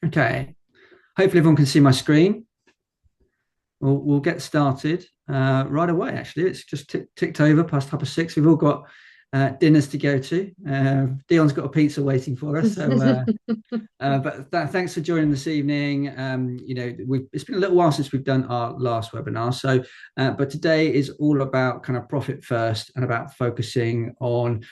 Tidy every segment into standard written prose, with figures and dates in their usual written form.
Okay, hopefully everyone can see my screen. We'll get started right away. Actually, it's just ticked over past 6:30. We've all got dinners to go to. Dion's got a pizza waiting for us. Thanks for joining this evening. It's been a little while since we've done our last webinar. But today is all about kind of profit first and about focusing on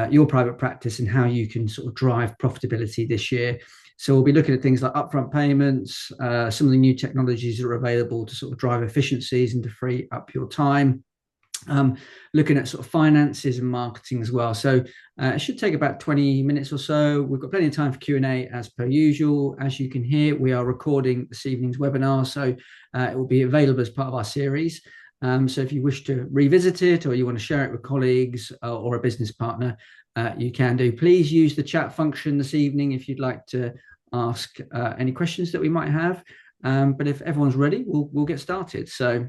your private practice and how you can sort of drive profitability this year. So we'll be looking at things like upfront payments, some of the new technologies that are available to sort of drive efficiencies and to free up your time. Looking at sort of finances and marketing as well. So it should take about 20 minutes or so. We've got plenty of time for Q&A as per usual. As you can hear, we are recording this evening's webinar, so it will be available as part of our series. So if you wish to revisit it or you want to share it with colleagues or a business partner, you can do. Please use the chat function this evening if you'd like to ask any questions that we might have. But if everyone's ready, we'll get started. So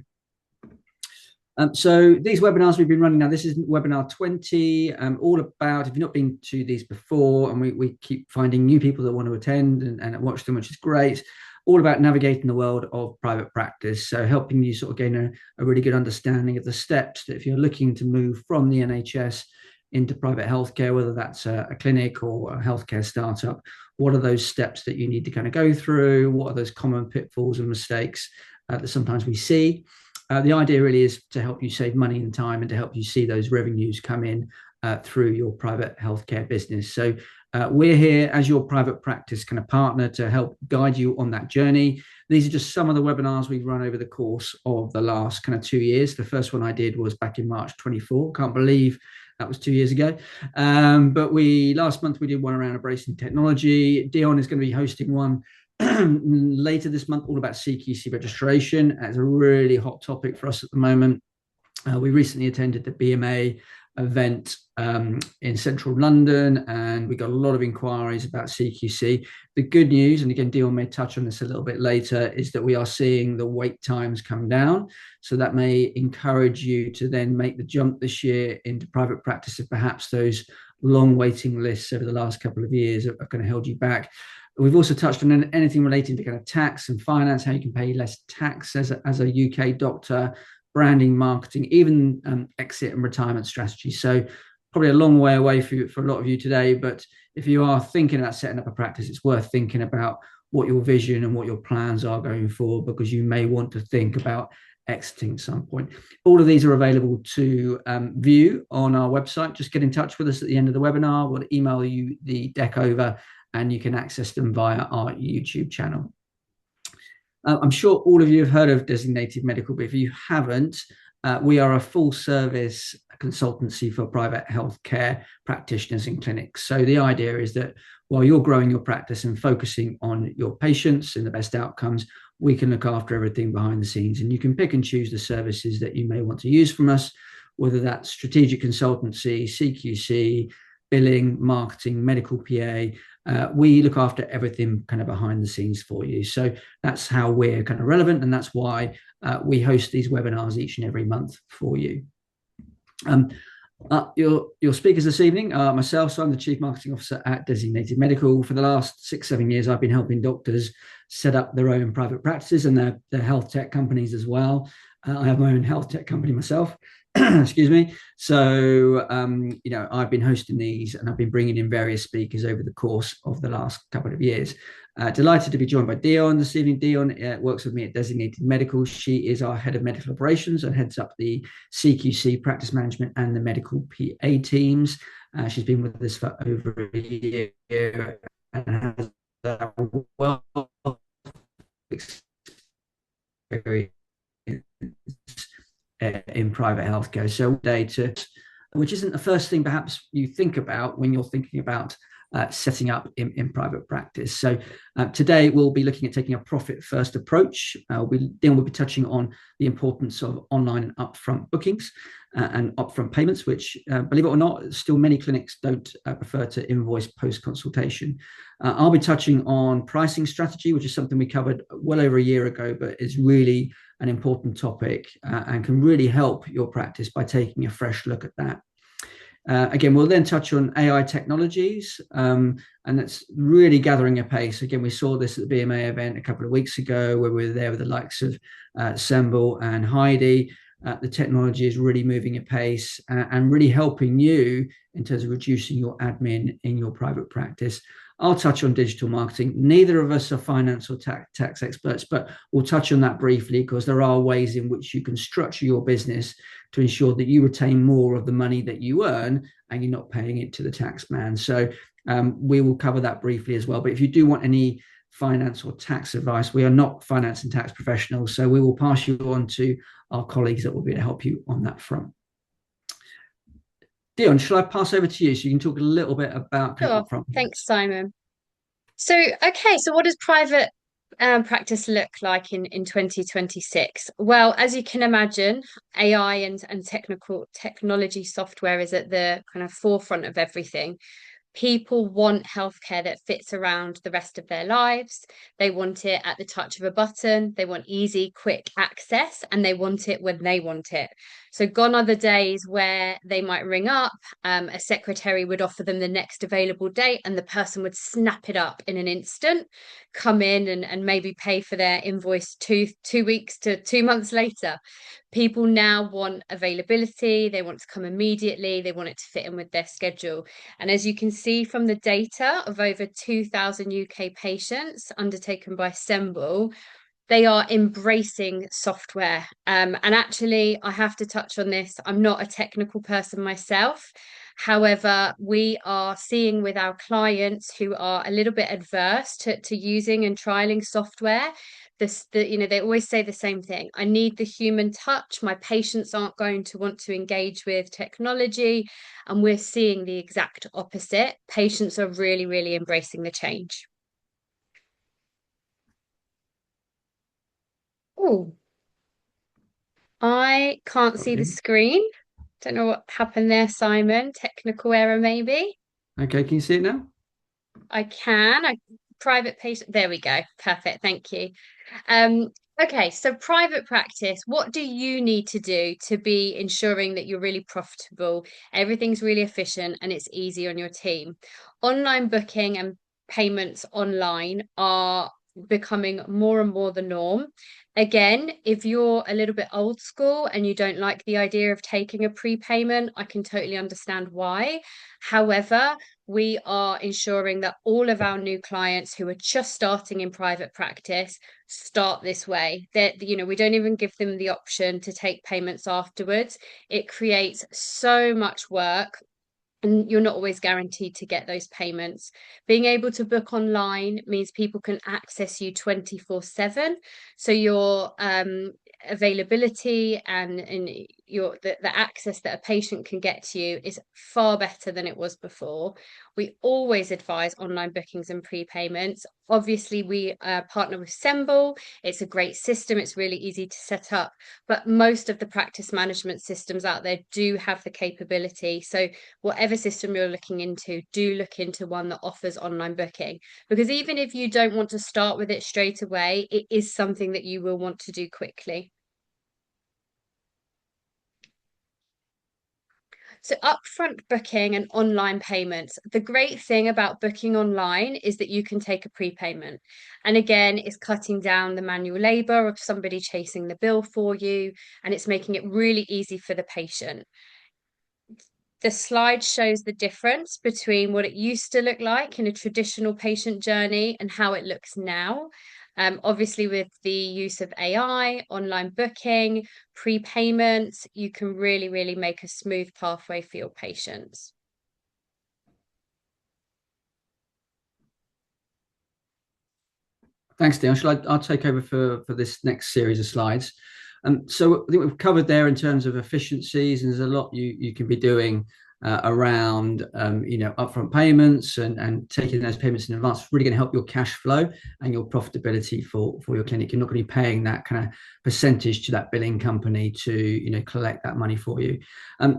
these webinars we've been running now, this is webinar 20, all about, if you've not been to these before, and we keep finding new people that want to attend and watch them, which is great, all about navigating the world of private practice. So helping you sort of gain a really good understanding of the steps that if you're looking to move from the NHS into private healthcare, whether that's a clinic or a healthcare startup, what are those steps that you need to kind of go through? What are those common pitfalls and mistakes that sometimes we see? The idea really is to help you save money and time and to help you see those revenues come in through your private healthcare business. So we're here as your private practice kind of partner to help guide you on that journey. These are just some of the webinars we've run over the course of the last kind of 2 years. The first one I did was back in March 24. Can't believe that was 2 years ago. But last month we did one around embracing technology. Dion is going to be hosting one later this month, all about CQC registration. It's a really hot topic for us at the moment. We recently attended the BMA event in central London, and we got a lot of inquiries about CQC. The good news, and again, Dion may touch on this a little bit later, is that we are seeing the wait times come down. So that may encourage you to then make the jump this year into private practice if perhaps those long waiting lists over the last couple of years have kind of held you back. We've also touched on anything relating to kind of tax and finance, how you can pay less tax as a UK doctor, branding, marketing, even exit and retirement strategy. So probably a long way away for a lot of you today, but if you are thinking about setting up a practice, it's worth thinking about what your vision and what your plans are going forward, because you may want to think about exiting at some point. All of these are available to view on our website. Just get in touch with us at the end of the webinar. We'll email you the deck over and you can access them via our YouTube channel. I'm sure all of you have heard of Designated Medical, but if you haven't, we are a full service consultancy for private healthcare practitioners and clinics. So the idea is that while you're growing your practice and focusing on your patients and the best outcomes, we can look after everything behind the scenes, and you can pick and choose the services that you may want to use from us, whether that's strategic consultancy, CQC, billing, marketing, medical PA. We look after everything kind of behind the scenes for you. So that's how we're kind of relevant, and that's why we host these webinars each and every month for you. Your speakers this evening are myself, so I'm the Chief Marketing Officer at Designated Medical. For the last 6-7 years, I've been helping doctors set up their own private practices and their health tech companies as well. I have my own health tech company myself. Excuse me. So, I've been hosting these and I've been bringing in various speakers over the course of the last couple of years. Delighted to be joined by Dion this evening. Dion works with me at Designated Medical. She is our head of medical operations and heads up the CQC practice management and the medical PA teams. She's been with us for over a year and has a wealth of experience in private healthcare. So data, which isn't the first thing perhaps you think about when you're thinking about setting up in private practice. So today we'll be looking at taking a profit first approach. Then we'll be touching on the importance of online and upfront bookings and upfront payments, which believe it or not, still many clinics don't prefer to invoice post consultation. I'll be touching on pricing strategy, which is something we covered well over a year ago, but is really an important topic and can really help your practice by taking a fresh look at that. Again, we'll then touch on AI technologies, and it's really gathering a pace. Again, we saw this at the BMA event a couple of weeks ago, where we were there with the likes of Semble and Heidi. The technology is really moving at pace, and really helping you in terms of reducing your admin in your private practice. I'll touch on digital marketing. Neither of us are finance or tax experts, but we'll touch on that briefly, because there are ways in which you can structure your business to ensure that you retain more of the money that you earn and you're not paying it to the tax man. So we will cover that briefly as well. But if you do want any finance or tax advice, we are not finance and tax professionals, so we will pass you on to our colleagues that will be able to help you on that front. Dion, shall I pass over to you so you can talk a little bit about kind Sure. of upfront? Thanks, Simon. So what does private practice look like in 2026? Well, as you can imagine, AI and technology software is at the kind of forefront of everything. People want healthcare that fits around the rest of their lives. They want it at the touch of a button. They want easy, quick access, and they want it when they want it. So, gone are the days where they might ring up, a secretary would offer them the next available date, and the person would snap it up in an instant, come in and maybe pay for their invoice two weeks to 2 months later. People now want availability, they want to come immediately, they want it to fit in with their schedule. And as you can see from the data of over 2,000 UK patients undertaken by Semble, they are embracing software. And actually, I have to touch on this. I'm not a technical person myself. However, we are seeing with our clients who are a little bit adverse to using and trialing software, they always say the same thing. I need the human touch. My patients aren't going to want to engage with technology. And we're seeing the exact opposite. Patients are really, really embracing the change. Oh, I can't see the Okay. screen. Don't know what happened there, Simon. Technical error, maybe. Okay, can you see it now? I can. Private patient. There we go. Perfect. Thank you. Um, okay, so private practice, what do you need to do to be ensuring that you're really profitable, everything's really efficient, and it's easy on your team? Online booking and payments online are becoming more and more the norm. Again, if you're a little bit old school and you don't like the idea of taking a prepayment, I can totally understand why. However, we are ensuring that all of our new clients who are just starting in private practice start this way. That we don't even give them the option to take payments afterwards. It creates so much work, and you're not always guaranteed to get those payments. Being able to book online means people can access you 24/7. So your availability and the access that a patient can get to you is far better than it was before. We always advise online bookings and prepayments. Obviously, we partner with Semble. It's a great system. It's really easy to set up, but most of the practice management systems out there do have the capability. So whatever system you're looking into, do look into one that offers online booking. Because even if you don't want to start with it straight away, it is something that you will want to do quickly. So, upfront booking and online payments. The great thing about booking online is that you can take a prepayment. And again, it's cutting down the manual labor of somebody chasing the bill for you, and it's making it really easy for the patient. The slide shows the difference between what it used to look like in a traditional patient journey and how it looks now. Obviously, with the use of AI, online booking, prepayments, you can really, really make a smooth pathway for your patients. Thanks, Dion. I'll take over for this next series of slides. So I think we've covered there in terms of efficiencies, and there's a lot you can be doing around upfront payments and taking those payments in advance. It's really going to help your cash flow and your profitability for your clinic. You're not going to be paying that kind of percentage to that billing company to collect that money for you.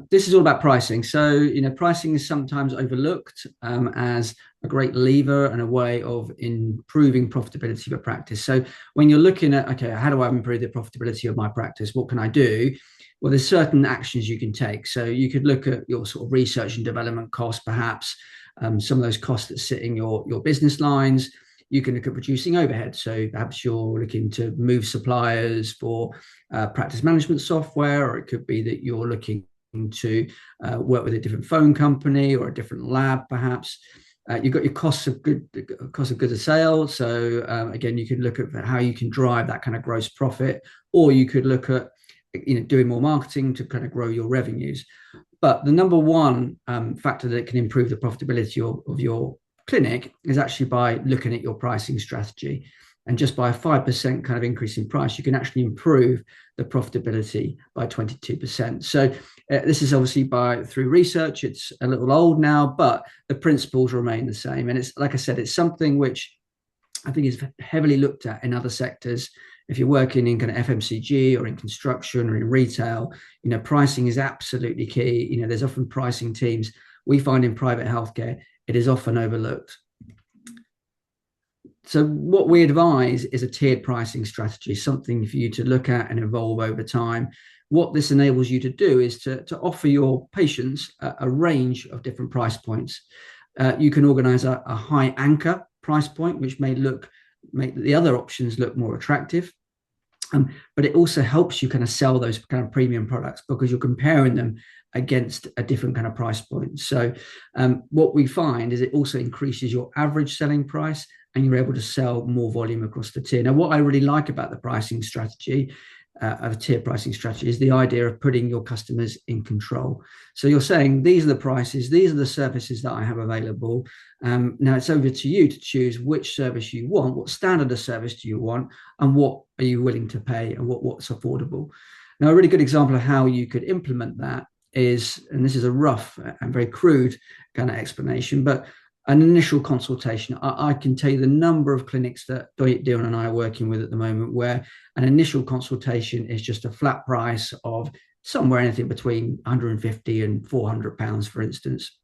This is all about pricing. So pricing is sometimes overlooked as a great lever and a way of improving profitability of a practice. So when you're looking at, okay, how do I improve the profitability of my practice? What can I do? Well, there's certain actions you can take. So you could look at your sort of research and development costs, perhaps some of those costs that sit in your business lines. You can look at reducing overhead. So perhaps you're looking to move suppliers for practice management software, or it could be that you're looking to work with a different phone company or a different lab, perhaps. You've got your cost of goods of sale. So again, you could look at how you can drive that kind of gross profit, or you could look at doing more marketing to kind of grow your revenues. But the number one factor that can improve the profitability of your clinic is actually by looking at your pricing strategy. And just by a 5% kind of increase in price, you can actually improve the profitability by 22%. So this is obviously through research. It's a little old now, but the principles remain the same. And it's, like I said, it's something which I think is heavily looked at in other sectors. If you're working in kind of FMCG or in construction or in retail, pricing is absolutely key. There's often pricing teams. We find in private healthcare, it is often overlooked. So what we advise is a tiered pricing strategy, something for you to look at and evolve over time. What this enables you to do is to offer your patients a range of different price points. You can organize a high anchor price point, which make the other options look more attractive. But it also helps you kind of sell those kind of premium products because you're comparing them against a different kind of price point. So what we find is it also increases your average selling price, and you're able to sell more volume across the tier. Now, what I really like about the pricing strategy, of a tier pricing strategy, is the idea of putting your customers in control. So you're saying, these are the prices, these are the services that I have available. Now it's over to you to choose which service you want, what standard of service do you want, and what are you willing to pay, and what's affordable. Now, a really good example of how you could implement that is, and this is a rough and very crude kind of explanation, but an initial consultation. I can tell you the number of clinics that Dion and I are working with at the moment where an initial consultation is just a flat price of somewhere anything between 150 and 400 pounds, for instance.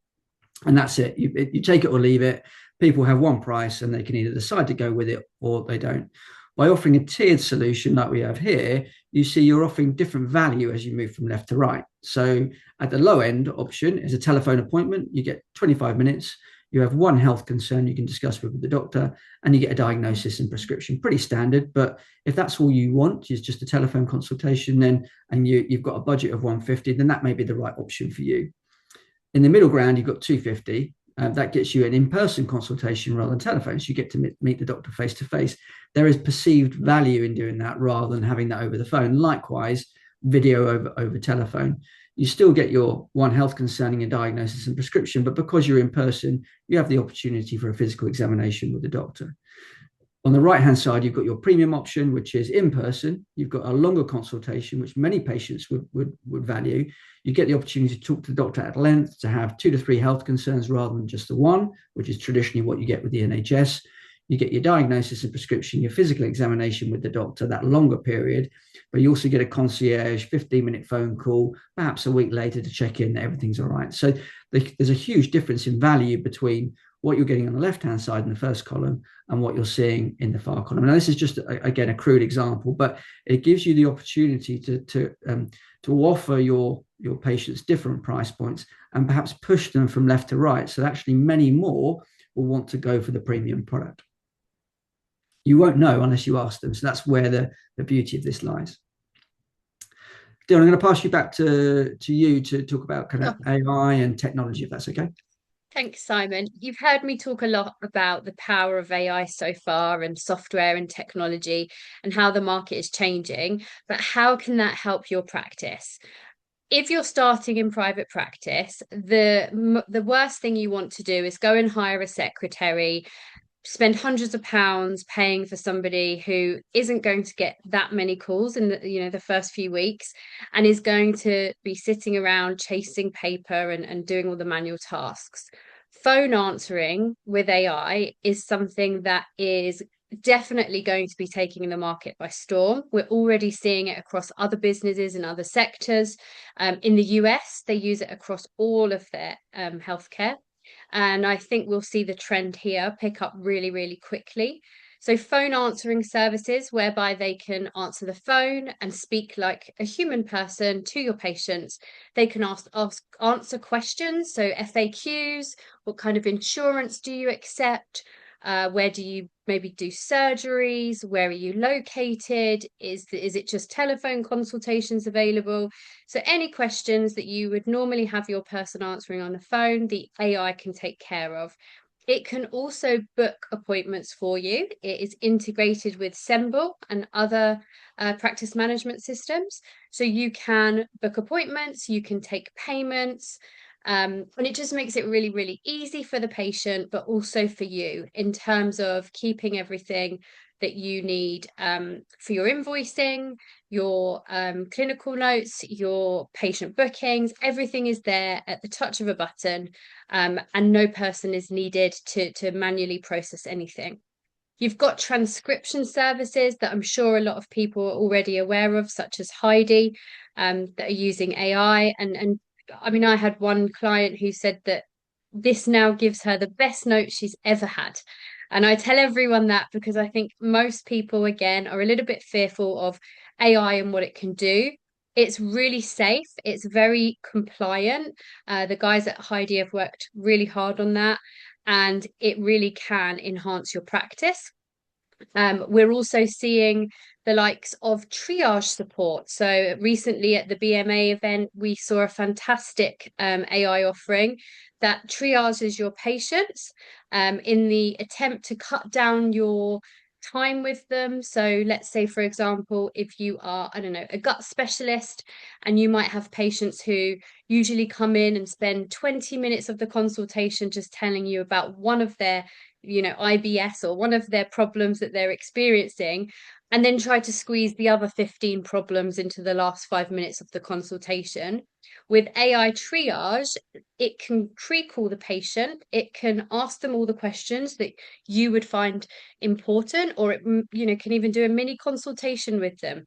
And that's it. You take it or leave it. People have one price and they can either decide to go with it or they don't. By offering a tiered solution like we have here, you see you're offering different value as you move from left to right. So at the low end option is a telephone appointment. You get 25 minutes. You have one health concern you can discuss with the doctor, and you get a diagnosis and prescription. Pretty standard, but if that's all you want, is just a telephone consultation, and you've got a budget of 150, then that may be the right option for you. In the middle ground, you've got 250. That gets you an in-person consultation rather than telephone. So you get to meet the doctor face to face. There is perceived value in doing that rather than having that over the phone. Likewise, video over telephone. You still get your one health concerning a diagnosis and prescription, but because you're in person, you have the opportunity for a physical examination with the doctor. On the right-hand side, you've got your premium option, which is in person. You've got a longer consultation, which many patients would value. You get the opportunity to talk to the doctor at length, to have 2 to 3 health concerns rather than just the one, which is traditionally what you get with the NHS. You get your diagnosis and prescription, your physical examination with the doctor, that longer period, but you also get a concierge 15-minute phone call, perhaps a week later, to check in that everything's all right. So there's a huge difference in value between what you're getting on the left-hand side in the first column and what you're seeing in the far column. Now, this is just, again, a crude example, but it gives you the opportunity to offer your patients different price points and perhaps push them from left to right. So actually many more will want to go for the premium product. You won't know unless you ask them. So that's where the beauty of this lies. Dion, I'm going to pass you back to you to talk about kind of AI and technology, if that's okay. Thanks, Simon. You've heard me talk a lot about the power of AI so far, and software and technology, and how the market is changing. But how can that help your practice? If you're starting in private practice, the worst thing you want to do is go and hire a secretary, spend hundreds of pounds paying for somebody who isn't going to get that many calls in the first few weeks, and is going to be sitting around chasing paper and doing all the manual tasks. Phone answering with AI is something that is definitely going to be taking the market by storm. We're already seeing it across other businesses and other sectors. In the US, they use it across all of their healthcare. And I think we'll see the trend here pick up really, really quickly. So, phone answering services, whereby they can answer the phone and speak like a human person to your patients. They can answer questions, so FAQs. What kind of insurance do you accept? Where do you maybe do surgeries? Where are you located? Is it just telephone consultations available? So any questions that you would normally have your person answering on the phone, the AI can take care of. It can also book appointments for you. It is integrated with Semble and other practice management systems. So you can book appointments, you can take payments, and it just makes it really, really easy for the patient, but also for you in terms of keeping everything that you need for your invoicing, your clinical notes, your patient bookings. Everything is there at the touch of a button, and no person is needed to manually process anything. You've got transcription services that I'm sure a lot of people are already aware of, such as Heidi, that are using AI. And I mean, I had one client who said that this now gives her the best note she's ever had. And I tell everyone that because I think most people, again, are a little bit fearful of AI and what it can do. It's really safe. It's very compliant. The guys at Heidi have worked really hard on that, and it really can enhance your practice. We're also seeing the likes of triage support. So recently at the BMA event, we saw a fantastic AI offering that triages your patients in the attempt to cut down your time with them. So let's say, for example, if you are, I don't know, a gut specialist, and you might have patients who usually come in and spend 20 minutes of the consultation just telling you about one of their IBS or one of their problems that they're experiencing, and then try to squeeze the other 15 problems into the last 5 minutes of the consultation. With AI triage, it can pre-call the patient, it can ask them all the questions that you would find important, or it can even do a mini consultation with them.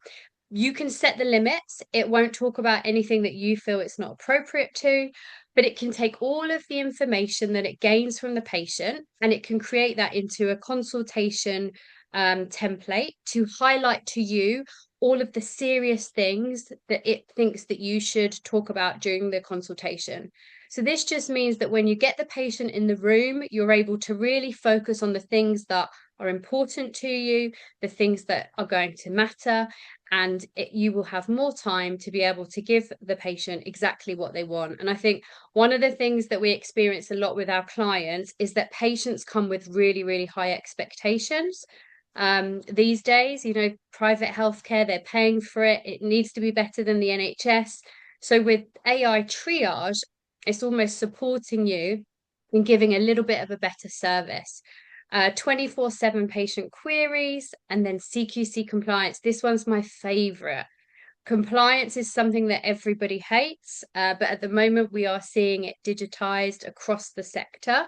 You can set the limits. It won't talk about anything that you feel it's not appropriate to, but it can take all of the information that it gains from the patient, and it can create that into a consultation template to highlight to you all of the serious things that it thinks that you should talk about during the consultation. So this just means that when you get the patient in the room, you're able to really focus on the things that are important to you, the things that are going to matter, and you will have more time to be able to give the patient exactly what they want. And I think one of the things that we experience a lot with our clients is that patients come with really, really high expectations. These days, private healthcare, they're paying for it. It needs to be better than the NHS. So with AI triage, it's almost supporting you in giving a little bit of a better service. 24/7 patient queries, and then CQC compliance. This one's my favorite. Compliance is something that everybody hates, but at the moment we are seeing it digitized across the sector.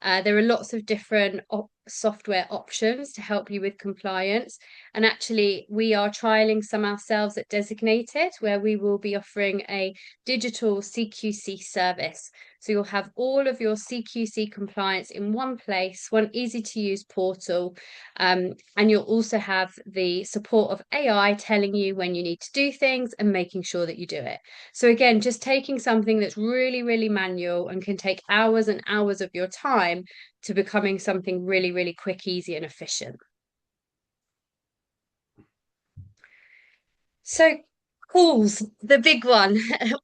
There are lots of different software options to help you with compliance. And actually, we are trialing some ourselves at Designated, where we will be offering a digital CQC service. So you'll have all of your CQC compliance in one place, one easy to use portal. And you'll also have the support of AI telling you when you need to do things and making sure that you do it. So again, just taking something that's really, really manual and can take hours and hours of your time to becoming something really, really quick, easy, and efficient. So calls, the big one.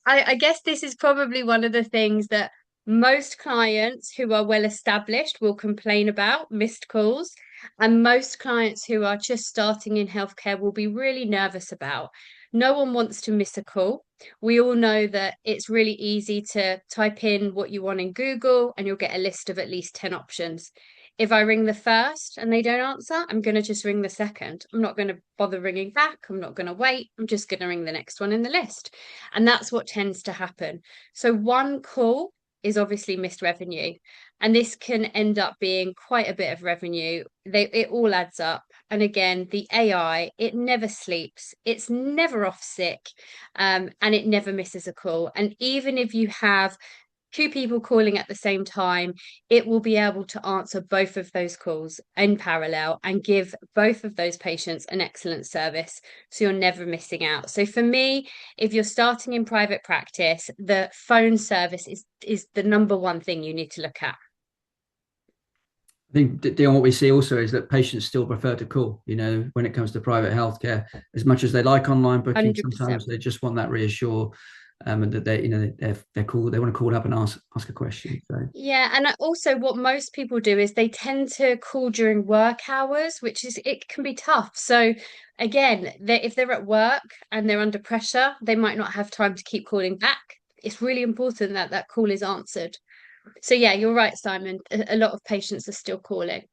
I guess this is probably one of the things that most clients who are well established will complain about, missed calls. And most clients who are just starting in healthcare will be really nervous about. No one wants to miss a call. We all know that it's really easy to type in what you want in Google and you'll get a list of at least 10 options. If I ring the first and they don't answer, I'm going to just ring the second. I'm not going to bother ringing back. I'm not going to wait. I'm just going to ring the next one in the list. And that's what tends to happen. So one call is obviously missed revenue. And this can end up being quite a bit of revenue. It all adds up. And again, the AI, it never sleeps. It's never off sick. And it never misses a call. And even if you have two people calling at the same time, it will be able to answer both of those calls in parallel and give both of those patients an excellent service. So you're never missing out. So for me, if you're starting in private practice, the phone service is the number one thing you need to look at. I think, Dion, what we see also is that patients still prefer to call, when it comes to private healthcare, as much as they like online booking, 100%. sometimes they just want that reassure, and that they're cool. They want to call up and ask a question. So Yeah, and also what most people do is they tend to call during work hours, which is it can be tough. So again, if they're at work and they're under pressure, they might not have time to keep calling back. It's really important that that call is answered. So yeah, you're right, Simon. A lot of patients are still calling.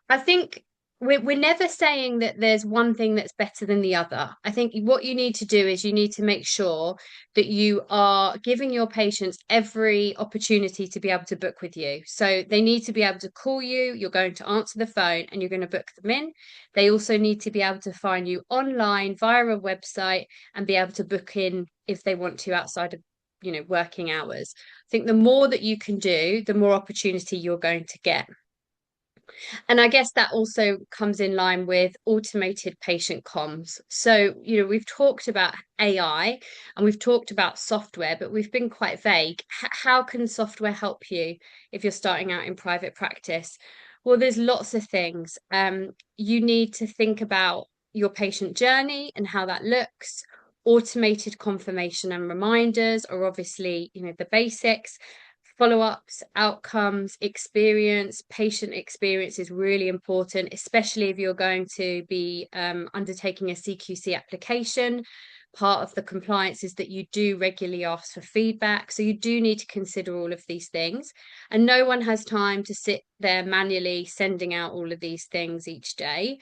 I think we're never saying that there's one thing that's better than the other. I think what you need to do is you need to make sure that you are giving your patients every opportunity to be able to book with you. So they need to be able to call you, you're going to answer the phone and you're going to book them in. They also need to be able to find you online via a website and be able to book in if they want to outside of working hours. I think the more that you can do, the more opportunity you're going to get. And I guess that also comes in line with automated patient comms. So, we've talked about AI and we've talked about software, but we've been quite vague. How can software help you if you're starting out in private practice? Well, there's lots of things. You need to think about your patient journey and how that looks. Automated confirmation and reminders are obviously, the basics. Follow-ups, outcomes, experience, patient experience is really important, especially if you're going to be undertaking a CQC application. Part of the compliance is that you do regularly ask for feedback. So you do need to consider all of these things. And no one has time to sit there manually sending out all of these things each day.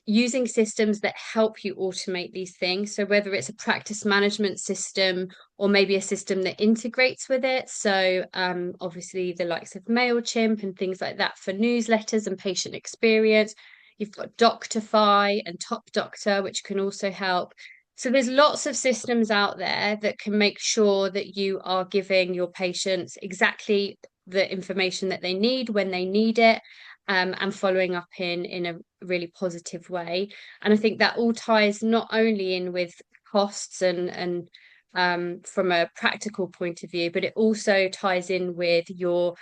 Using systems that help you automate these things. So whether it's a practice management system or maybe a system that integrates with it. So obviously the likes of MailChimp and things like that for newsletters and patient experience. You've got Doctify and Top Doctor, which can also help. So there's lots of systems out there that can make sure that you are giving your patients exactly the information that they need when they need it, and following up in a really positive way. And I think that all ties not only in with costs and from a practical point of view, but it also ties in with your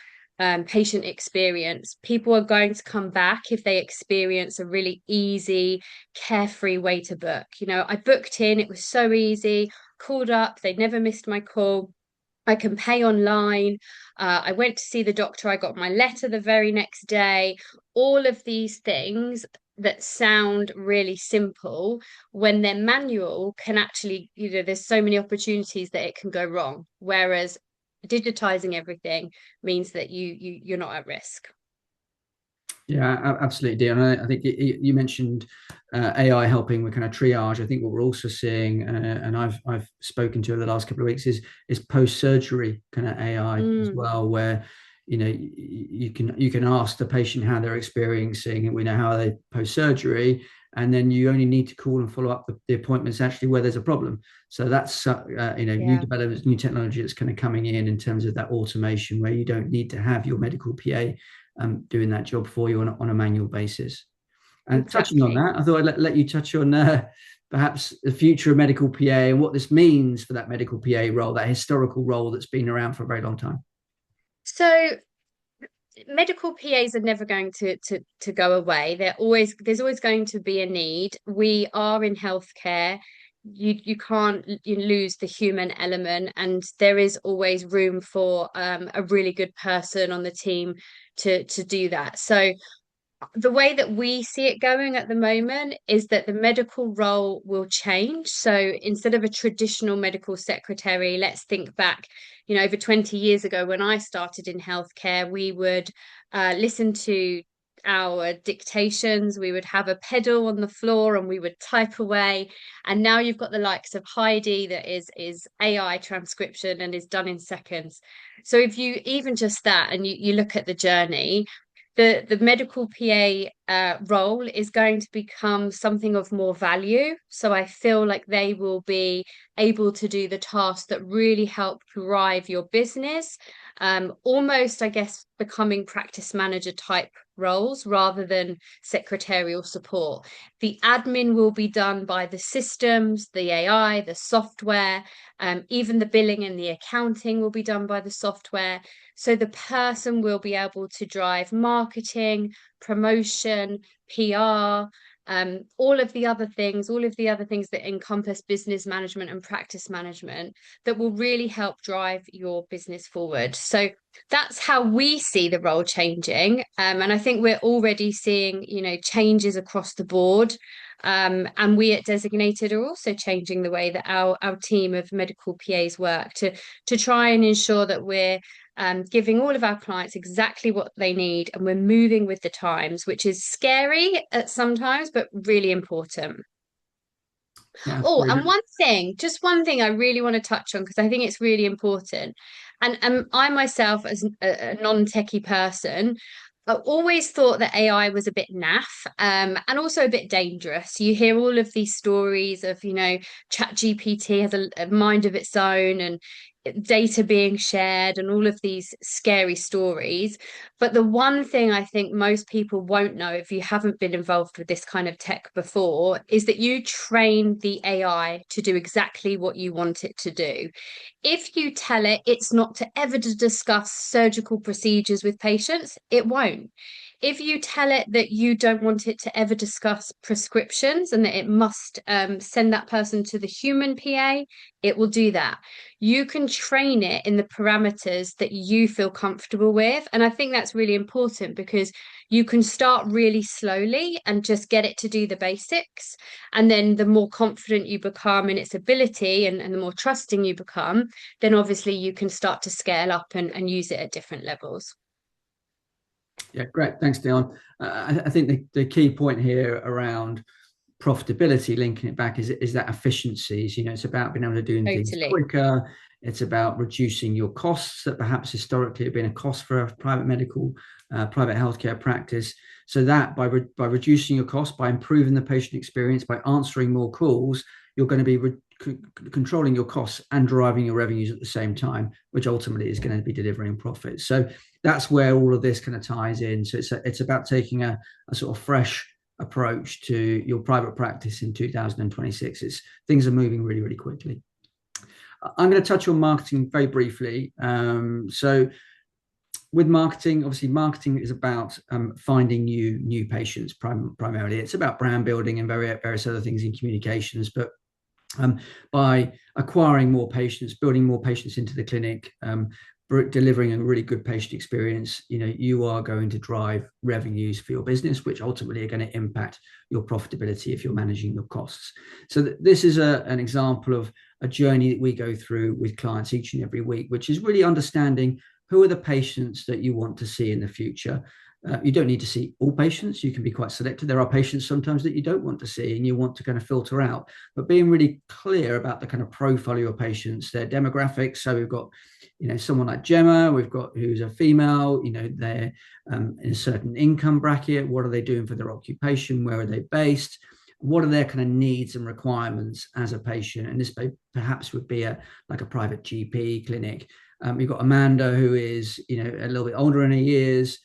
patient experience. People are going to come back if they experience a really easy, carefree way to book. I booked in, it was so easy, called up, they never missed my call. I can pay online. I went to see the doctor. I got my letter the very next day. All of these things that sound really simple, when they're manual, can actually, there's so many opportunities that it can go wrong. Whereas digitizing everything means that you're not at risk. yeah, absolutely, Dion. I think you mentioned AI helping with kind of triage. I think what we're also seeing, and I've spoken to over the last couple of weeks, is post surgery kind of AI as well, where you can ask the patient how they're experiencing, and we know how they post surgery, and then you only need to call and follow up the appointments actually where there's a problem. So that's new Yeah, developments, new technology that's kind of coming in terms of that automation, where you don't need to have your medical PA doing that job for you on a manual basis. And touching on exactly. that, I thought I'd let you touch on perhaps the future of medical PA and what this means for that medical PA role, that historical role that's been around for a very long time. So medical PAs are never going to go away. There's always going to be a need. We are in healthcare. You can't lose the human element, and there is always room for a really good person on the team to do that. So the way that we see it going at the moment is that the medical role will change. So instead of a traditional medical secretary, let's think back, over 20 years ago when I started in healthcare, we would listen to our dictations, we would have a pedal on the floor and we would type away. And now you've got the likes of Heidi that is AI transcription and is done in seconds. So if you even just that and you look at the journey, the medical PA role is going to become something of more value. So I feel like they will be able to do the tasks that really help drive your business, almost, I guess, becoming practice manager type roles rather than secretarial support. The admin will be done by the systems, the AI, the software, even the billing and the accounting will be done by the software. So the person will be able to drive marketing, promotion, PR, all of the other things that encompass business management and practice management that will really help drive your business forward. So that's how we see the role changing. And I think we're already seeing, changes across the board. And we at Designated are also changing the way that our team of medical PAs work to try and ensure that we're giving all of our clients exactly what they need, and we're moving with the times, which is scary at sometimes, but really important. Yeah, Oh, absolutely. and just one thing I really want to touch on because I think it's really important. And I myself, as a non-techie person, I always thought that AI was a bit naff, and also a bit dangerous. You hear all of these stories of, ChatGPT has a mind of its own and data being shared and all of these scary stories. But the one thing I think most people won't know if you haven't been involved with this kind of tech before is that you train the AI to do exactly what you want it to do. If you tell it it's not to ever to discuss surgical procedures with patients, it won't. If you tell it that you don't want it to ever discuss prescriptions and that it must send that person to the human PA, it will do that. You can train it in the parameters that you feel comfortable with. And I think that's really important because you can start really slowly and just get it to do the basics. And then the more confident you become in its ability and the more trusting you become, then obviously you can start to scale up and use it at different levels. Yeah, great. Thanks, Dion. I think the key point here around profitability, linking it back, is that efficiencies. It's about being able to do things Totally. quicker. It's about reducing your costs that perhaps historically have been a cost for a private healthcare practice. So that by reducing your costs, by improving the patient experience, by answering more calls, you're going to be controlling your costs and driving your revenues at the same time, which ultimately is going to be delivering profits. So that's where all of this kind of ties in. So it's about taking a sort of fresh approach to your private practice in 2026. Things are moving really, really quickly. I'm going to touch on marketing very briefly. So with marketing, obviously marketing is about finding new patients primarily. It's about brand building and various other things in communications, but by acquiring more patients, building more patients into the clinic, delivering a really good patient experience, you are going to drive revenues for your business, which ultimately are going to impact your profitability if you're managing your costs. So this is an example of a journey that we go through with clients each and every week, which is really understanding who are the patients that you want to see in the future. You don't need to see all patients. You can be quite selective. There are patients sometimes that you don't want to see and you want to kind of filter out, but being really clear about the kind of profile of your patients, their demographics. So we've got, someone like Gemma, who's a female, they're in a certain income bracket. What are they doing for their occupation? Where are they based? What are their kind of needs and requirements as a patient? And this perhaps would be like a private GP clinic. You've got Amanda, who is, a little bit older in her years.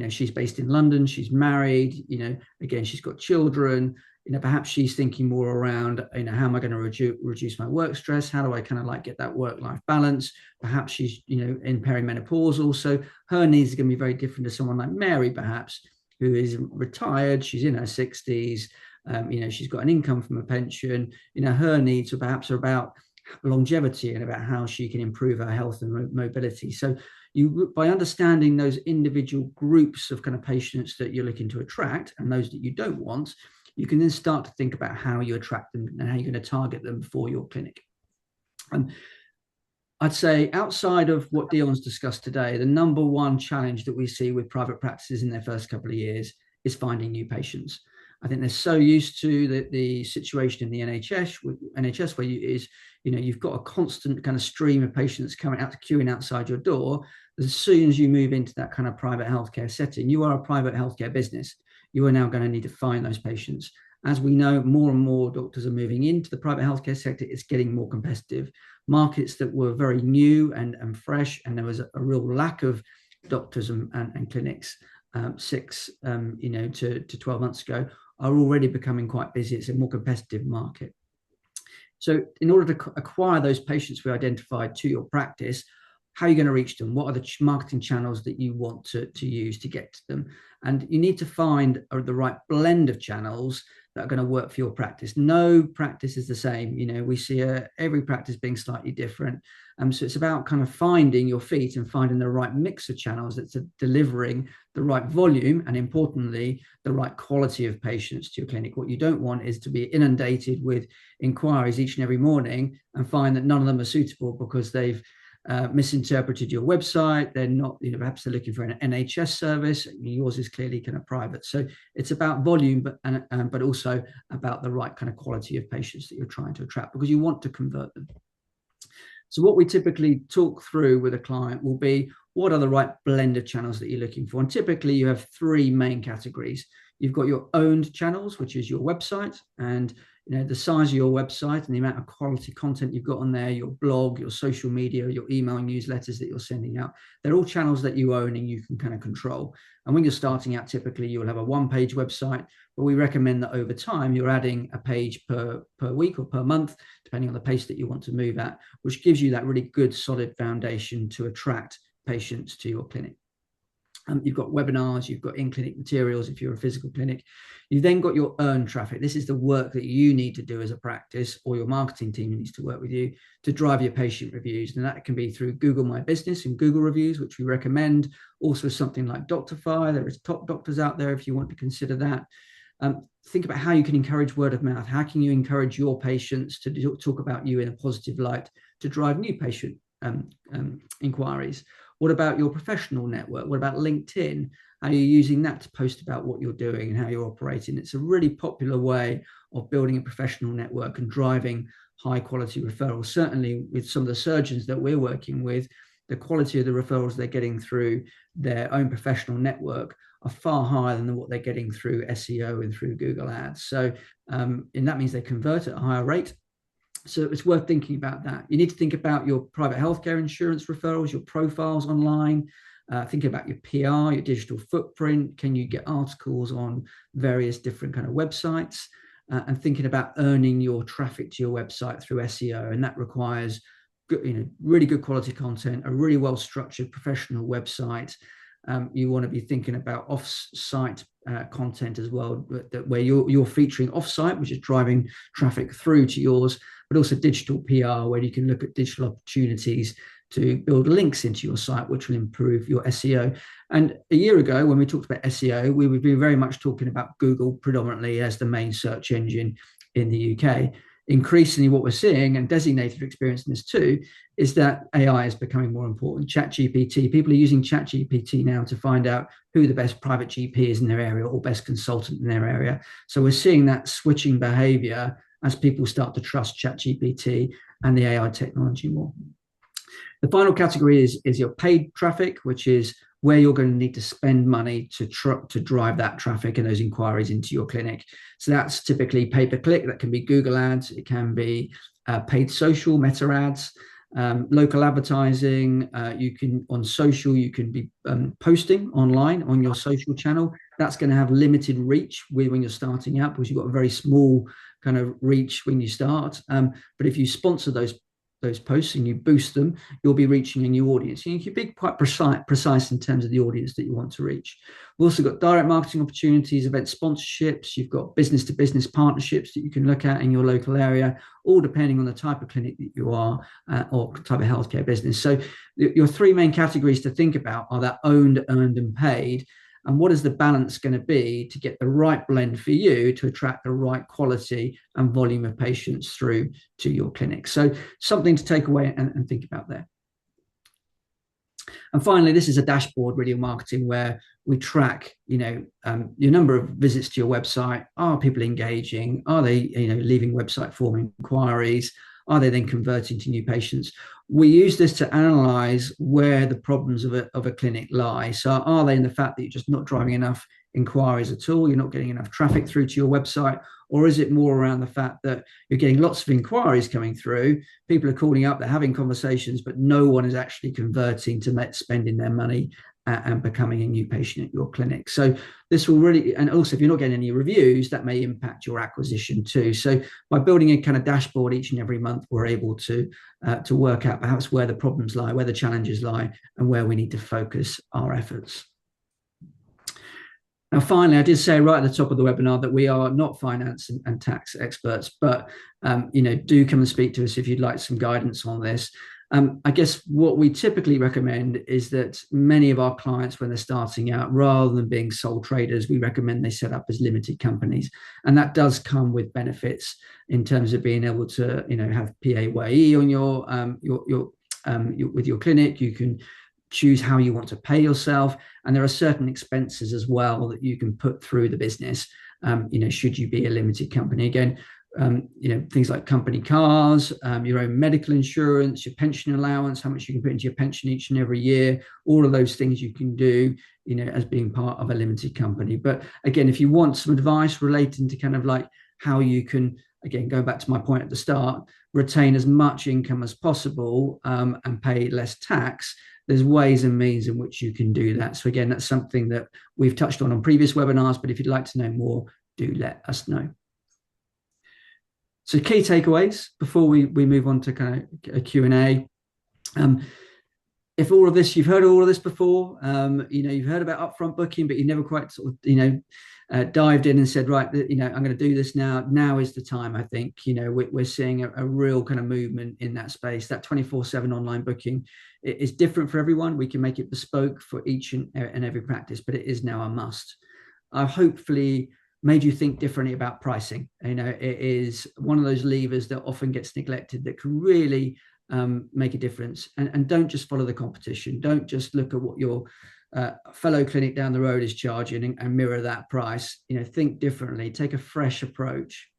She's based in London. She's married. Again, she's got children. Perhaps she's thinking more around, how am I going to reduce my work stress? How do I kind of like get that work-life balance? Perhaps she's, in perimenopausal. So her needs are going to be very different to someone like Mary, perhaps, who is retired. She's in her 60s. She's got an income from a pension. Her needs perhaps are about longevity and about how she can improve her health and mobility. So by understanding those individual groups of kind of patients that you're looking to attract and those that you don't want, you can then start to think about how you attract them and how you're going to target them for your clinic. And I'd say outside of what Dion's discussed today, the number one challenge that we see with private practices in their first couple of years is finding new patients. I think they're so used to the situation in the NHS where you've got a constant kind of stream of patients coming out, queuing outside your door. As soon as you move into that kind of private healthcare setting, you are a private healthcare business. you are now going to need to find those patients. As we know, more and more doctors are moving into the private healthcare sector. It's getting more competitive. Markets that were very new and fresh, and there was a real lack of doctors and clinics 6 to 12 months ago, are already becoming quite busy. It's a more competitive market. So in order to acquire those patients we identified to your practice, how are you going to reach them? What are the marketing channels that you want to use to get to them? And you need to find the right blend of channels that are going to work for your practice. No practice is the same. We see every practice being slightly different. So it's about kind of finding your feet and finding the right mix of channels that's delivering the right volume and, importantly, the right quality of patients to your clinic. What you don't want is to be inundated with inquiries each and every morning and find that none of them are suitable because they've misinterpreted your website. They're not, perhaps they're looking for an NHS service. Yours is clearly kind of private. So it's about volume, but also about the right kind of quality of patients that you're trying to attract, because you want to convert them. So what we typically talk through with a client will be, what are the right blend of channels that you're looking for? And typically you have 3 main categories. You've got your owned channels, which is your website, and the size of your website and the amount of quality content you've got on there, your blog, your social media, your email newsletters that you're sending out. They're all channels that you own and you can kind of control. And when you're starting out, typically you'll have a 1-page website, but we recommend that over time you're adding a page per week or per month, depending on the pace that you want to move at, which gives you that really good solid foundation to attract patients to your clinic. You've got webinars, you've got in-clinic materials if you're a physical clinic. You've then got your earned traffic. This is the work that you need to do as a practice, or your marketing team needs to work with you to drive your patient reviews. And that can be through Google My Business and Google reviews, which we recommend. Also something like Doctify. There is top doctors out there if you want to consider that. Think about how you can encourage word of mouth. How can you encourage your patients to talk about you in a positive light to drive new patient inquiries? What about your professional network? What about LinkedIn? How are you using that to post about what you're doing and how you're operating? It's a really popular way of building a professional network and driving high quality referrals. Certainly with some of the surgeons that we're working with, the quality of the referrals they're getting through their own professional network are far higher than what they're getting through SEO and through Google Ads. So, and that means they convert at a higher rate. So it's worth thinking about that. You need to think about your private healthcare insurance referrals, your profiles online. Think about your PR, your digital footprint. Can you get articles on various different kind of websites? And thinking about earning your traffic to your website through SEO. And that requires really good quality content, a really well-structured professional website. You want to be thinking about off-site content as well, where you're featuring off-site, which is driving traffic through to yours, but also digital PR, where you can look at digital opportunities to build links into your site, which will improve your SEO. And a year ago, when we talked about SEO, we would be very much talking about Google predominantly as the main search engine in the UK. Increasingly, what we're seeing, and designated experience in this too, is that AI is becoming more important. ChatGPT, people are using ChatGPT now to find out who the best private GP is in their area or best consultant in their area. So we're seeing that switching behavior as people start to trust ChatGPT and the AI technology more. The final category is your paid traffic, which is where you're going to need to spend money to drive that traffic and those inquiries into your clinic. So that's typically pay-per-click. That can be Google ads. It can be paid social, meta ads, local advertising. You can, on social, you can be posting online on your social channel. That's going to have limited reach when you're starting out, because you've got a very small kind of reach when you start. But if you sponsor those posts and you boost them, you'll be reaching a new audience. And you can be quite precise in terms of the audience that you want to reach. We've also got direct marketing opportunities, event sponsorships. You've got business-to-business partnerships that you can look at in your local area, all depending on the type of clinic that you are or type of healthcare business. So your 3 main categories to think about are that owned, earned, and paid. And what is the balance going to be to get the right blend for you to attract the right quality and volume of patients through to your clinic? So something to take away and think about there. And finally, this is a dashboard, really, marketing, where we track, your number of visits to your website. Are people engaging? Are they, leaving website form inquiries? Are they then converting to new patients? We use this to analyze where the problems of a clinic lie. So are they in the fact that you're just not driving enough inquiries at all? You're not getting enough traffic through to your website? Or is it more around the fact that you're getting lots of inquiries coming through? People are calling up, they're having conversations, but no one is actually converting to spending their money and becoming a new patient at your clinic. So this will really, and also if you're not getting any reviews, that may impact your acquisition too. So by building a kind of dashboard each and every month, we're able to work out perhaps where the problems lie, where the challenges lie, and where we need to focus our efforts. Now, finally, I did say right at the top of the webinar that we are not finance and tax experts, but do come and speak to us if you'd like some guidance on this. I guess what we typically recommend is that many of our clients, when they're starting out, rather than being sole traders, we recommend they set up as limited companies, and that does come with benefits in terms of being able to, have PAYE on your with your clinic. You can choose how you want to pay yourself, and there are certain expenses as well that you can put through the business. Should you be a limited company again. Things like company cars, your own medical insurance, your pension allowance, how much you can put into your pension each and every year, all of those things you can do, as being part of a limited company. But again, if you want some advice relating to kind of like how you can, again, going back to my point at the start, retain as much income as possible and pay less tax, there's ways and means in which you can do that. So again, that's something that we've touched on previous webinars, but if you'd like to know more, do let us know. So key takeaways before we move on to kind of a Q&A. If all of this, you've heard all of this before, you've heard about upfront booking, but you never quite sort of, dived in and said, right, I'm going to do this now. Now is the time, I think. We're seeing a real kind of movement in that space. That 24/7 online booking is different for everyone. We can make it bespoke for each and every practice, but it is now a must. I've hopefully made you think differently about pricing. It is one of those levers that often gets neglected that can really make a difference. And don't just follow the competition. Don't just look at what your fellow clinic down the road is charging and mirror that price. Think differently. Take a fresh approach.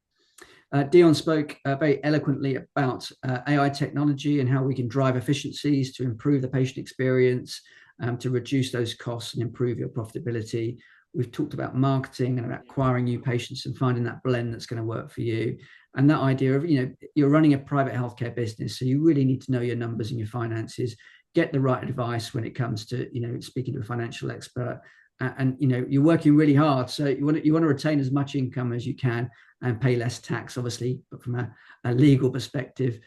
Dion spoke very eloquently about AI technology and how we can drive efficiencies to improve the patient experience, to reduce those costs and improve your profitability. We've talked about marketing and about acquiring new patients and finding that blend that's going to work for you. And that idea of, you're running a private healthcare business, so you really need to know your numbers and your finances, get the right advice when it comes to, speaking to a financial expert. And you're working really hard, so you want to retain as much income as you can and pay less tax, obviously, but from a legal perspective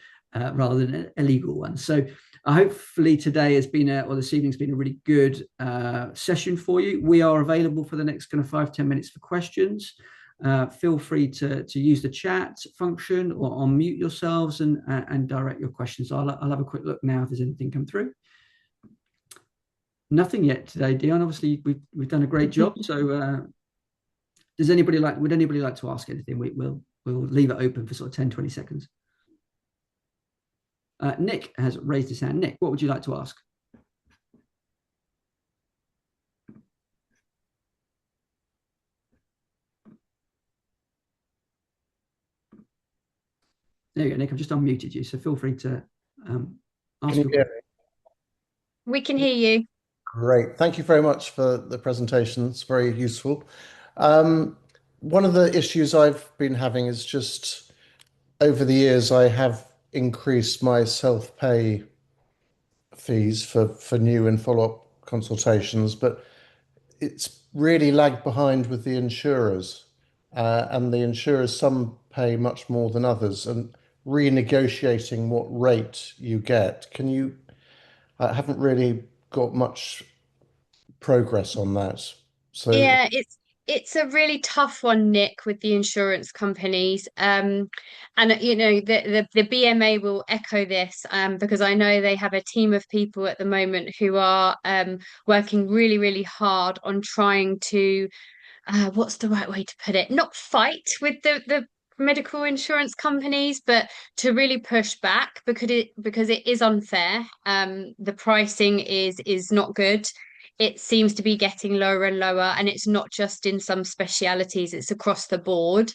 rather than an illegal one. So hopefully today has been or this evening's been a really good session for you. We are available for the next kind of 5-10 minutes for questions. Feel free to use the chat function or unmute yourselves and direct your questions. I'll have a quick look now if there's anything come through. Nothing yet today, Dion. Obviously, we've done a great job. So, would anybody like to ask anything? We'll leave it open for sort of 10-20 seconds. Nick has raised his hand. Nick, what would you like to ask? There you go, Nick. I've just unmuted you, so feel free to ask. Can you hear me? We can hear you. Great. Thank you very much for the presentation. It's very useful. One of the issues I've been having is just over the years, I have increased my self-pay fees for new and follow-up consultations, but it's really lagged behind with the insurers. And the insurers, some pay much more than others, and renegotiating what rate you get. I haven't really got much progress on that. So Yeah, it's a really tough one, Nick, with the insurance companies. And the BMA will echo this because I know they have a team of people at the moment who are working really, really hard on trying to what's the right way to put it? Not fight with the medical insurance companies, but to really push back because it is unfair. The pricing is not good. it seems to be getting lower and lower, and it's not just in some specialities, it's across the board.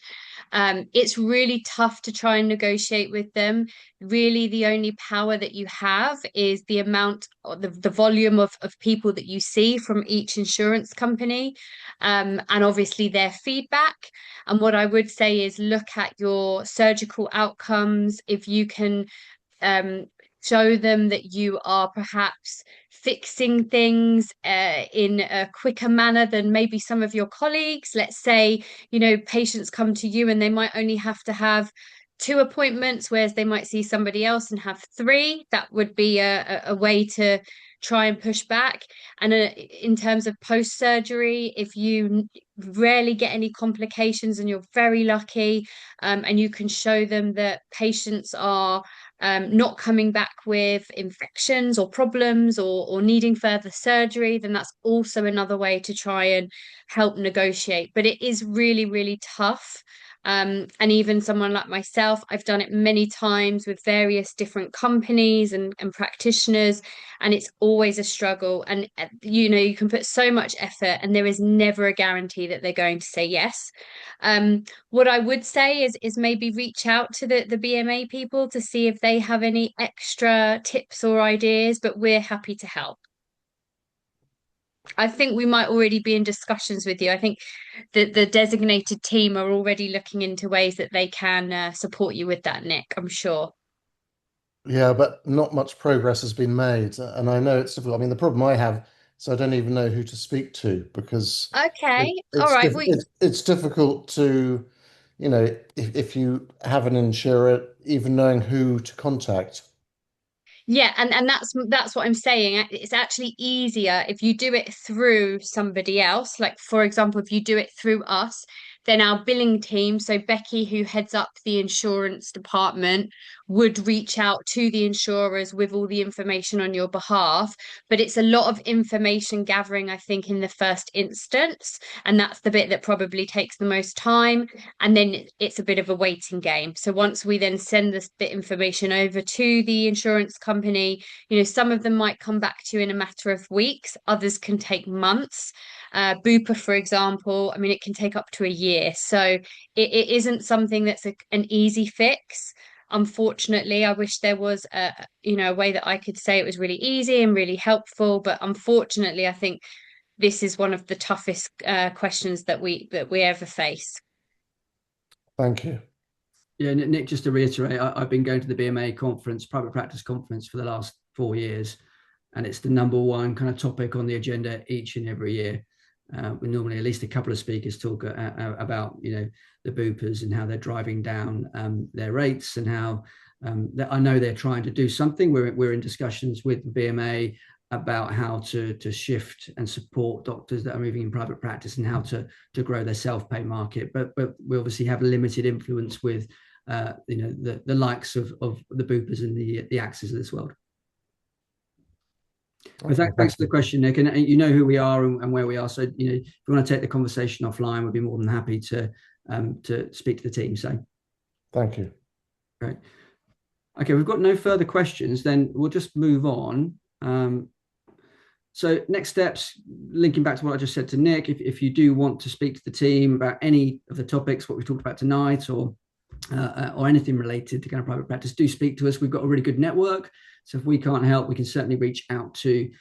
It's really tough to try and negotiate with them. Really, the only power that you have is the amount or the volume of people that you see from each insurance company, and obviously their feedback. And what I would say is look at your surgical outcomes. If you can um, show them that you are perhaps fixing things in a quicker manner than maybe some of your colleagues. Let's say, patients come to you and they might only have to have 2 appointments, whereas they might see somebody else and have three. That would be a way to try and push back. And in terms of post surgery, if you rarely get any complications and you're very lucky, and you can show them that patients are not coming back with infections or problems or needing further surgery, then that's also another way to try and help negotiate. But it is really, really tough. And even someone like myself, I've done it many times with various different companies and practitioners, and it's always a struggle. And you can put so much effort, and there is never a guarantee that they're going to say yes. What I would say is maybe reach out to the BMA people to see if they have any extra tips or ideas, but we're happy to help. I think we might already be in discussions with you. I think the designated team are already looking into ways that they can support you with that, Nick, I'm sure. Yeah, but not much progress has been made, and I know it's difficult. I mean, the problem I have is I don't even know who to speak to because Okay, all right. Well, it's difficult to, if you have an insurer, even knowing who to contact. yeah, and that's what I'm saying. It's actually easier if you do it through somebody else. Like, for example, if you do it through us, then our billing team, so Becky, who heads up the insurance department, would reach out to the insurers with all the information on your behalf. But it's a lot of information gathering, I think, in the first instance, and that's the bit that probably takes the most time. And then it's a bit of a waiting game. So once we then send this bit information over to the insurance company, some of them might come back to you in a matter of weeks, others can take months. Bupa, for example, I mean, it can take up to a year. So it isn't something that's an easy fix. Unfortunately, I wish there was a way that I could say it was really easy and really helpful. But unfortunately, I think this is one of the toughest questions that we ever face. Thank you. Yeah, Nick, just to reiterate, I've been going to the BMA conference, private practice conference, for the last 4 years, and it's the number one kind of topic on the agenda each and every year. We normally at least a couple of speakers talk about the boopers and how they're driving down their rates and how I know they're trying to do something. We're in discussions with the BMA about how to shift and support doctors that are moving in private practice and how to grow their self-pay market. But we obviously have limited influence with the likes of the boopers and the Axes of this world. But thanks for the question, Nick. And you know who we are and where we are. So if you want to take the conversation offline, we'd be more than happy to speak to the team. So thank you. Great. Okay, we've got no further questions. Then we'll just move on. So next steps, linking back to what I just said to Nick, if you do want to speak to the team about any of the topics, what we talked about tonight, or anything related to kind of private practice, do speak to us. We've got a really good network. So if we can't help, we can certainly reach out to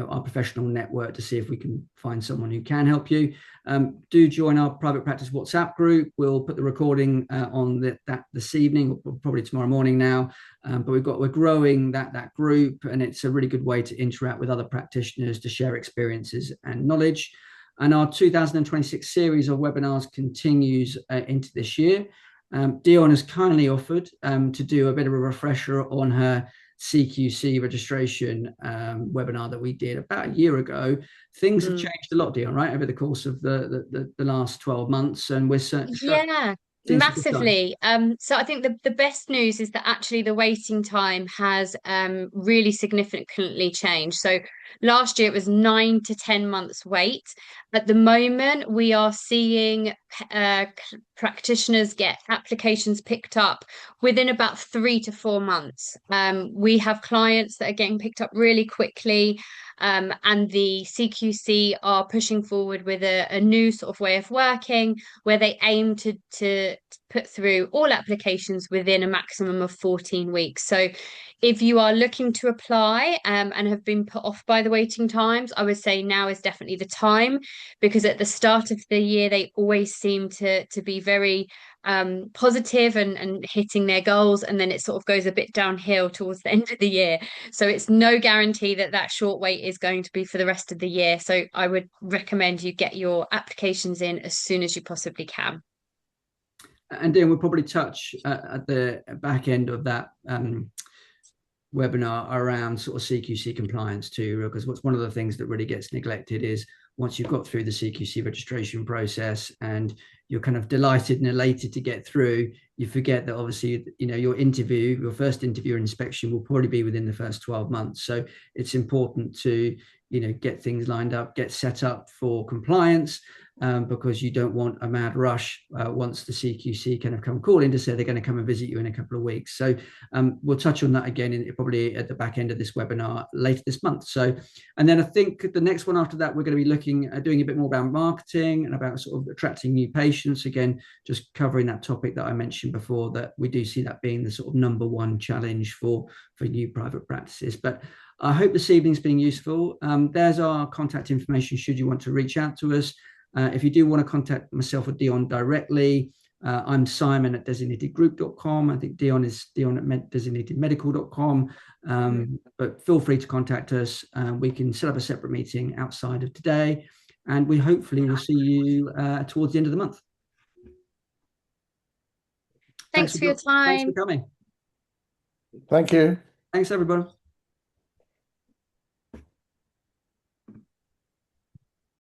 our professional network to see if we can find someone who can help you. Do join our private practice WhatsApp group. We'll put the recording on that this evening, or probably tomorrow morning now. But we're growing that group, and it's a really good way to interact with other practitioners, to share experiences and knowledge. And our 2026 series of webinars continues into this year. Dion has kindly offered to do a bit of a refresher on her CQC registration webinar that we did about a year ago. Things have changed a lot, Dion, right, over the course of the last 12 months, and we're certainly massively. So I think the best news is that actually the waiting time has really significantly changed. So Last year it was 9 to 10 months wait. At the moment, we are seeing practitioners get applications picked up within about 3 to 4 months. We have clients that are getting picked up really quickly. And the CQC are pushing forward with a new sort of way of working where they aim to put through all applications within a maximum of 14 weeks. So if you are looking to apply and have been put off by the waiting times, I would say now is definitely the time, because at the start of the year, they always seem to be very positive and hitting their goals, and then it sort of goes a bit downhill towards the end of the year. So it's no guarantee that that short wait is going to be for the rest of the year. So I would recommend you get your applications in as soon as you possibly can. And then we'll probably touch at the back end of that webinar around sort of CQC compliance too, because what's one of the things that really gets neglected is once you've got through the CQC registration process and you're kind of delighted and elated to get through, you forget that obviously, you know, your first interview or inspection will probably be within the first 12 months. So it's important to, you know, get things lined up, get set up for compliance, because you don't want a mad rush once the CQC kind of come calling to say they're going to come and visit you in a couple of weeks. So we'll touch on that again probably at the back end of this webinar later this month. So, and then I think the next one after that, we're going to be looking at doing a bit more about marketing and about sort of attracting new patients. Again, just covering that topic that I mentioned before, that we do see that being the sort of number one challenge for new private practices. But I hope this evening's been useful. There's our contact information should you want to reach out to us. If you do want to contact myself or Dion directly, I'm Simon at designatedgroup.com. I think Dion is Dion at designatedmedical.com. But feel free to contact us. We can set up a separate meeting outside of today, and we hopefully will see you towards the end of the month. Thanks for your time. Thanks for coming. Thank you. Thanks, everybody.